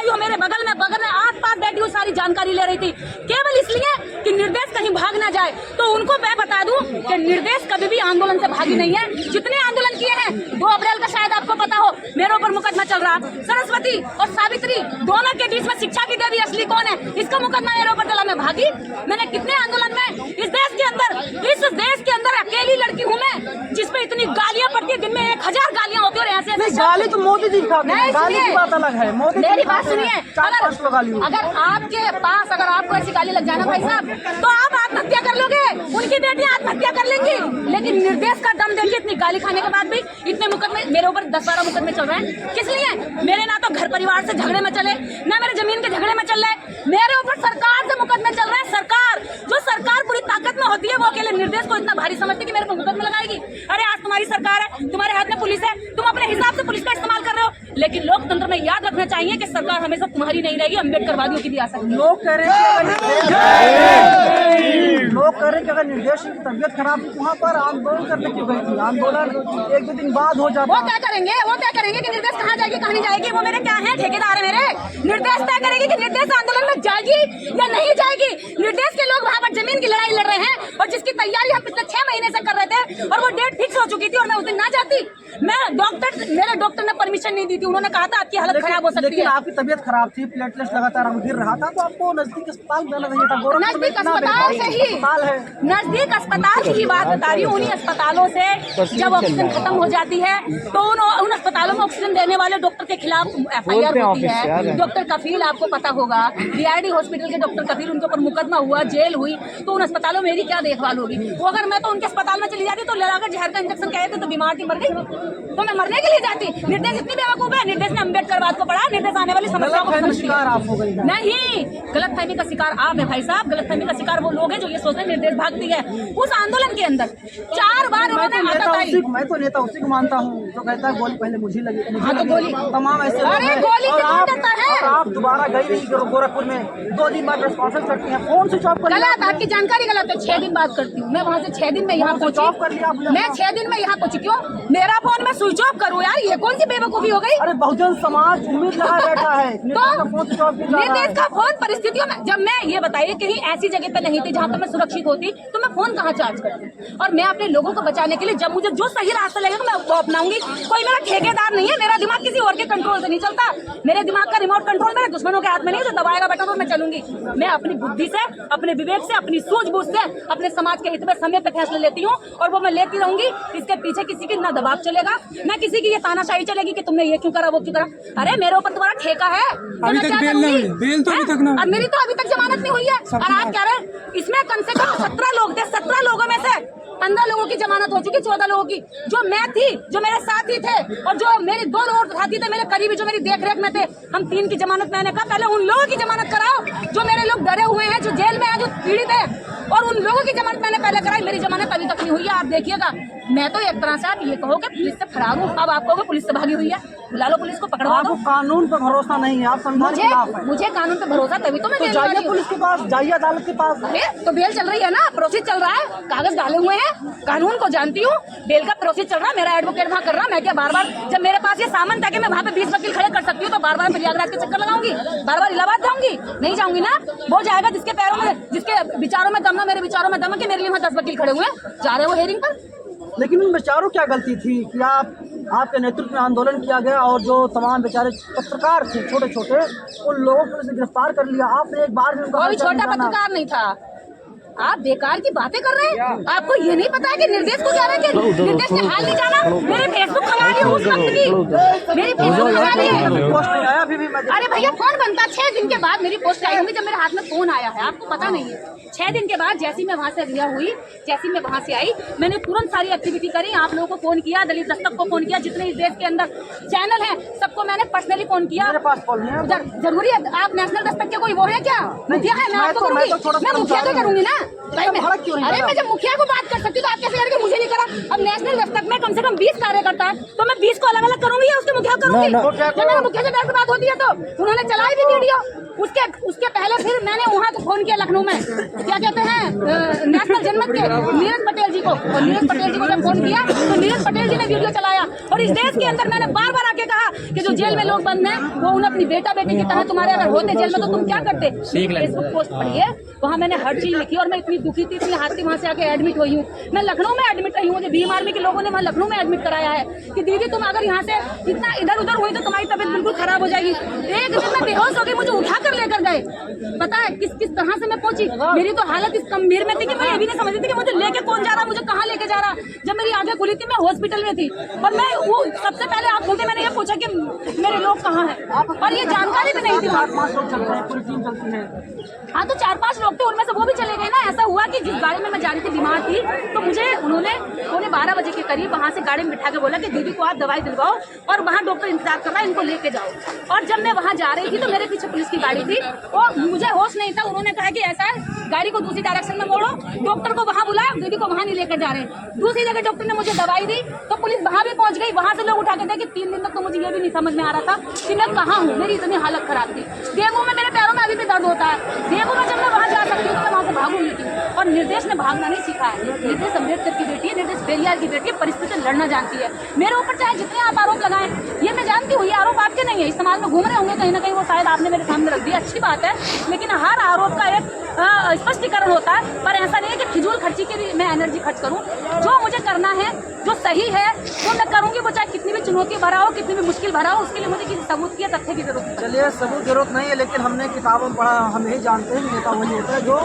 आई हूँ मेरे बगल में आस पास बैठी हूँ, सारी जानकारी ले रही थी, केवल इसलिए कि निर्देश कहीं भाग ना जाए। तो उनको मैं बता दूं कि निर्देश कभी भी आंदोलन से भागी नहीं है। जितने आंदोलन किए हैं, 2 अप्रैल का शायद आपको पता हो, मेरे ऊपर मुकदमा चल रहा। सरस्वती और सावित्री दोनों के बीच में शिक्षा की देवी असली कौन है, इसका मुकदमा मेरे ऊपर चला। मैं भागी? मैंने कितने आंदोलन में इस देश के अंदर अकेली लड़की हूँ मैं, जिसपे इतनी गालियां पड़ती है, दिन में 1000 गालियां होती है। और ऐसे गाली तो मोदी जी खाते हैं, गाली की बात अलग है। मोदी मेरी बात सुनिए, अगर आपके पास अगर आपको ऐसी गाली लग जाना भाई साहब, तो आप आत्महत्या कर लोगे, उनकी बेटियां आत्महत्या कर लेंगी। लेकिन निर्देश का दम देखिए, इतनी गाली खाने के बाद भी इतने मुकदमे मेरे ऊपर 10-12 मुकदमे चल रहे हैं। किस लिए? मेरे ना तो घर परिवार से झगड़े में चले, ना मेरे जमीन के झगड़े में चल रहे, मेरे ऊपर सरकार से मुकदमे चल रहे हैं। सरकार पूरी ताकत में होती है, वो अकेले निर्देश को इतना भारी समझती है कि मेरे को मुकदमा लगाएगी। अरे आज तुम्हारी सरकार है, तुम्हारे हाथ में पुलिस है, तुम अपने हिसाब से पुलिस का इस्तेमाल कर रहे हो। लेकिन लोकतंत्र में याद रखना चाहिए कि सरकार हमेशा तुम्हारी नहीं रहेगी, अम्बेडकरवादियों की भी आ सकती है। लोग कह रहे हैं कि अगर निर्देश की तबीयत खराब थी, वहाँ पर आंदोलन करने क्यों गई थी? आंदोलन 1-2 दिन बाद हो जाता। वो क्या करेंगे कि निर्देश कहाँ जाएगी, कहाँ नहीं जाएगी? वो मेरे क्या है, ठेकेदार है मेरे। निर्देश तय करेगी कि निर्देश आंदोलन में जाएगी या नहीं जाएगी। निर्देश के लोग वहाँ पर जमीन की लड़ाई लड़ रहे हैं, और जिसकी तैयारी हम पिछले 6 महीने से कर रहे थे, और वो डेट फिक्स हो चुकी थी, और मैं उस दिन ना जाती। मेरे डॉक्टर ने परमिशन नहीं दी थी, उन्होंने कहा था आपकी हालत खराब हो सकती है। लेकिन आपकी तबीयत खराब थी, प्लेटलेट्स लगातार गिर रहा था, तो आपको नजदीक अस्पताल जाना चाहिए था। नजदीक अस्पताल से ही, नजदीक अस्पताल की ही बात बता रही हूँ। उन्हीं अस्पतालों से जब ऑक्सीजन खत्म हो जाती है, तो उन अस्पतालों में ऑक्सीजन देने वाले डॉक्टर के खिलाफ FIR होती है। डॉक्टर कफील आपको पता होगा, DRD हॉस्पिटल के डॉक्टर कफील, उनके ऊपर मुकदमा हुआ, जेल हुई, तो उन अस्पतालों में मेरी क्या देखभाल होगी? वो अगर मैं तो उनके अस्पताल में चली जाती, तो लगाकर जहर का इंजेक्शन कहे थे तो बीमार थी, मर गई, तो मैं मरने के लिए जाती। निर्देश इतनी बेवकूफ है, निर्देश ने अम्बेडकरवाद को पढ़ा, निर्देश आने वाली समस्याओं को शिकार आप हो गई। नहीं, गलतफहमी का शिकार आप है भाई साहब। गलतफहमी का शिकार वो लोग हैं जो ये सोचते हैं निर्देश भागती है। उस आंदोलन के अंदर 4 बार उन्होंने मैं तो नेता उसी को मानता हूँ जो कहता है गोली पहले मुझे लगी। हाँ तो गोली तमाम ऐसे अरे गोली से कौन डरता है? आप दोबारा गई नहीं गोरखपुर में, 2 दिन बाद रिस्पॉन्स करती हैं, फोन स्विच ऑफ कर। गलत, आपकी जानकारी गलत है। 6 दिन बाद करती हूँ मैं, वहाँ से 6 दिन में यहाँ पहुँची। मैं 6 दिन में यहाँ पहुँची, क्यों मेरा फोन में स्विच ऑफ करूँ यार? ये कौन सी बेवकूफी हो गई? अरे बहुजन समाज उम्मीद लगा बैठा है तो निर्देश का फोन परिस्थितियों में, जब मैं ये बताइए कहीं ऐसी जगह पे नहीं थी जहाँ पर मैं सुरक्षित होती, तो मैं फोन कहाँ चार्ज करती? और मैं अपने लोगों को बचाने के लिए जब मुझे जो सही रास्ता लगेगा मैं वो अपनाऊंगी। कोई मेरा ठेकेदार नहीं है, मेरा दिमाग किसी और के कंट्रोल से नहीं चलता। मेरे दिमाग का रिमोट कंट्रोल मेरे दुश्मनों के हाथ में नहीं, जो दबाएगा बटन और मैं चलूंगी। मैं अपनी बुद्धि से, अपने विवेक से, अपनी सूझबूझ से, अपने समाज के हित में समय पे फैसले लेती हूँ, और वो मैं लेती रहूंगी। इसके पीछे किसी की ना दबाव चलेगा, ना किसी की ये तानाशाही चलेगी कि तुमने ये क्यों करा, वो क्यों करा। अरे मेरे ऊपर तुम्हारा ठेका है, अभी तक बेल तो अभी तक ना, और मेरी तो अभी तक जमानत नहीं हुई है। और आप कह रहे हैं इसमें कम से कम 17 लोग थे, 17 लोगों में से 15 लोगों की जमानत हो चुकी, 14 लोगों की जो मैं थी, जो मेरे साथी थे, और जो मेरे 2 लोग साथी थे मेरे करीबी, जो मेरी देखरेख में थे, हम 3 की जमानत। मैंने कहा पहले उन लोगों की जमानत कराओ जो मेरे लोग डरे हुए हैं, जो जेल में हैं, जो पीड़ित है, और उन लोगों की जमानत मैंने पहले कराई। मेरी जमानत अभी तक नहीं हुई है। आप देखिएगा, मैं तो एक तरह से आप ये कहो कि पुलिस से फरार हूँ। अब आप कहोगे पुलिस से भागी हुई है, बुला लो पुलिस को, पकड़वा दो। कानून पर भरोसा नहीं है, आप संविधान मुझे कानून पे भरोसा, तभी तो मैं जाइए पुलिस के पास, जाइए अदालत के पास। अरे तो बेल चल रही है ना, प्रोसेस चल रहा है, कागज डाले हुए हैं, कानून को जानती हूँ, बेल का प्रोसेस चल रहा है, मेरा एडवोकेट वहाँ कर रहा है। मैं क्या बार-बार, जब मेरे पास ये सामान था कि मैं वहाँ पे 20 वकील खड़े कर सकती हूँ, तो बार-बार प्रयागराज के चक्कर लगाऊंगी, बार-बार इलाहाबाद जाऊंगी? नहीं जाऊंगी ना। वो जाएगा जिसके पैरों में, जिसके विचारों में दम ना, मेरे विचारों में दम है कि मेरे लिए वहाँ 10 वकील खड़े हुए हैं, जा रहे हो हेयरिंग पर। लेकिन उन बेचारों क्या गलती थी कि आपके नेतृत्व में आंदोलन किया गया, और जो तमाम बेचारे पत्रकार थे छोटे छोटे, उन लोगों को गिरफ्तार कर लिया आपने एक बार भी? कोई छोटा पत्रकार नहीं था। आप बेकार की बातें कर रहे हैं। आपको ये नहीं पता है कि निर्देश को जा रहे हैं, कि निर्देश ने हाल नहीं जाना। मेरे फेसबुक खंगा ली उस वक्त की, मेरी फेसबुक खंगा ली है। अरे भैया फोन बनता 6 दिन के बाद मेरी पोस्ट आई होगी, जब मेरे हाथ में फोन आया है, आपको पता नहीं है। 6 दिन के बाद जैसी मैं वहाँ से रिहा हुई, जैसी मैं वहाँ से आई, मैंने तुरंत सारी एक्टिविटी करी। आप लोगों को फोन किया, दलित दस्तक को फोन किया, जितने इस देश के अंदर चैनल हैं सबको मैंने पर्सनली फोन किया। जरूरी है आप नेशनल दस्तक के कोई वो है क्या? मुखिया है, मैं आपको करूंगी, मैं मुखिया को करूंगी ना। अरे मैं जब मुखिया को बात कर सकती हूँ तो आप कैसे करके मुझे नहीं करा? अब नेशनल दस्तक में कम से कम 20 कार्यकर्ता है, तो मैं 20 को अलग अलग करूंगी या उसके मुखिया करूंगी? जब मेरे मुखिया से डायरेक्ट बात होती है तो उन्होंने चलाई भी वीडियो। उसके पहले फिर मैंने वहाँ को फोन किया लखनऊ में, क्या कहते हैं, नेशनल जनमत के नीरज पटेल जी को, और नीरज पटेल जी को जब फोन किया तो नीरज पटेल जी ने वीडियो चलाया। और इस देश के अंदर मैंने बार बार आके कहा कि जो जेल में लोग बंद हैं वो उन्हें अपनी बेटा बेटी की तरह, तुम्हारे अगर होते जेल में तो तुम क्या करते। फेसबुक पोस्ट पढ़िए, वहाँ मैंने हर चीज लिखी। और मैं इतनी दुखी थी, इतनी हाथी वहाँ से आके एडमिट हुई हूँ। मैं लखनऊ में एडमिट रही हूँ, मुझे भीम आर्मी के लोगों ने वहाँ लखनऊ में एडमिट कराया है कि दीदी तुम अगर यहाँ से इतना इधर उधर हुई तो तुम्हारी तबीयत बिल्कुल खराब हो जाएगी। एक दिन मैं बेहोश हो गई, मुझे उठा कर लेकर गए। पता है किस किस तरह से मैं पहुंची। मेरी तो हालत इस गंभीर में थी कि मैं ये भी नहीं समझती थी कि मुझे लेके कौन जा रहा, मुझे कहाँ लेके जा रहा। जब मेरी आंखें खुली थी मैं हॉस्पिटल में थी, और मैं वो सबसे पहले आँख खोलते मैंने ये पूछा कि मेरे लोग कहाँ हैं, और ये जानकारी भी नहीं थी। 4-5 लोग चलते हैं, पूरी टीम चलती है। हाँ तो 4-5 लोग थे, उनमें से वो भी चले गए ना। ऐसा हुआ कि जिस गाड़ी में मैं जा रही थी बीमार थी, तो मुझे उन्होंने 12 बजे के करीब वहाँ से गाड़ी में बिठा के बोला कि दीदी को आप दवाई दिलवाओ और वहाँ डॉक्टर इंतजार कर रहा है, इनको लेके जाओ। और जब मैं वहाँ जा रही थी तो मेरे पीछे पुलिस की गाड़ी थी और मुझे होश नहीं था। उन्होंने कहा कि ऐसा है, गाड़ी को दूसरी डायरेक्शन में मोड़ो, डॉक्टर को वहाँ बुलाओ, दीदी को वहाँ नहीं लेकर जा रहे। दूसरी जगह डॉक्टर ने मुझे दवाई दी तो पुलिस वहाँ भी पहुँच गई। वहाँ से लोग उठा के देखे। 3 दिन तक तो मुझे ये भी नहीं समझ में आ रहा था कि मैं कहाँ हूँ, मेरी इतनी हालत खराब थी। डेंगू में मेरे पैरों में अभी भी दर्द होता है। डेंगू में जब मैं वहाँ जा सकती हूँ तो मैं वहाँ से भागूंगी क्यों? और निर्देश ने भागना नहीं सीखा है। निर्देश अम्बेडकर की बेटी है, निर्देश बेरियार की बेटी है, परिस्थिति से लड़ना जानती है। मेरे ऊपर चाहे जितने आप आरोप लगाएं, ये मैं जानती हूँ ये आरोप आपके नहीं है, इस समाज में घूम रहे होंगे कहीं ना कहीं, वो शायद आपने मेरे सामने रख दिया, अच्छी बात है। लेकिन हर आरोप का एक स्पष्टीकरण होता है, पर ऐसा नहीं है कि फिजूल खर्ची के लिए मैं एनर्जी खर्च करूँ। जो मुझे करना है, जो सही है वो मैं करूँगी, वो चाहे कितनी भी चुनौती भरा हो, कितनी भी मुश्किल भरा हो, उसके लिए मुझे किसी सबूत की, तथ्य की जरूरत है। चलिए, सबूत जरूरत नहीं है, लेकिन हमने किताबों में पढ़ा, हम यही जानते हैं कि नेता वही होता है जो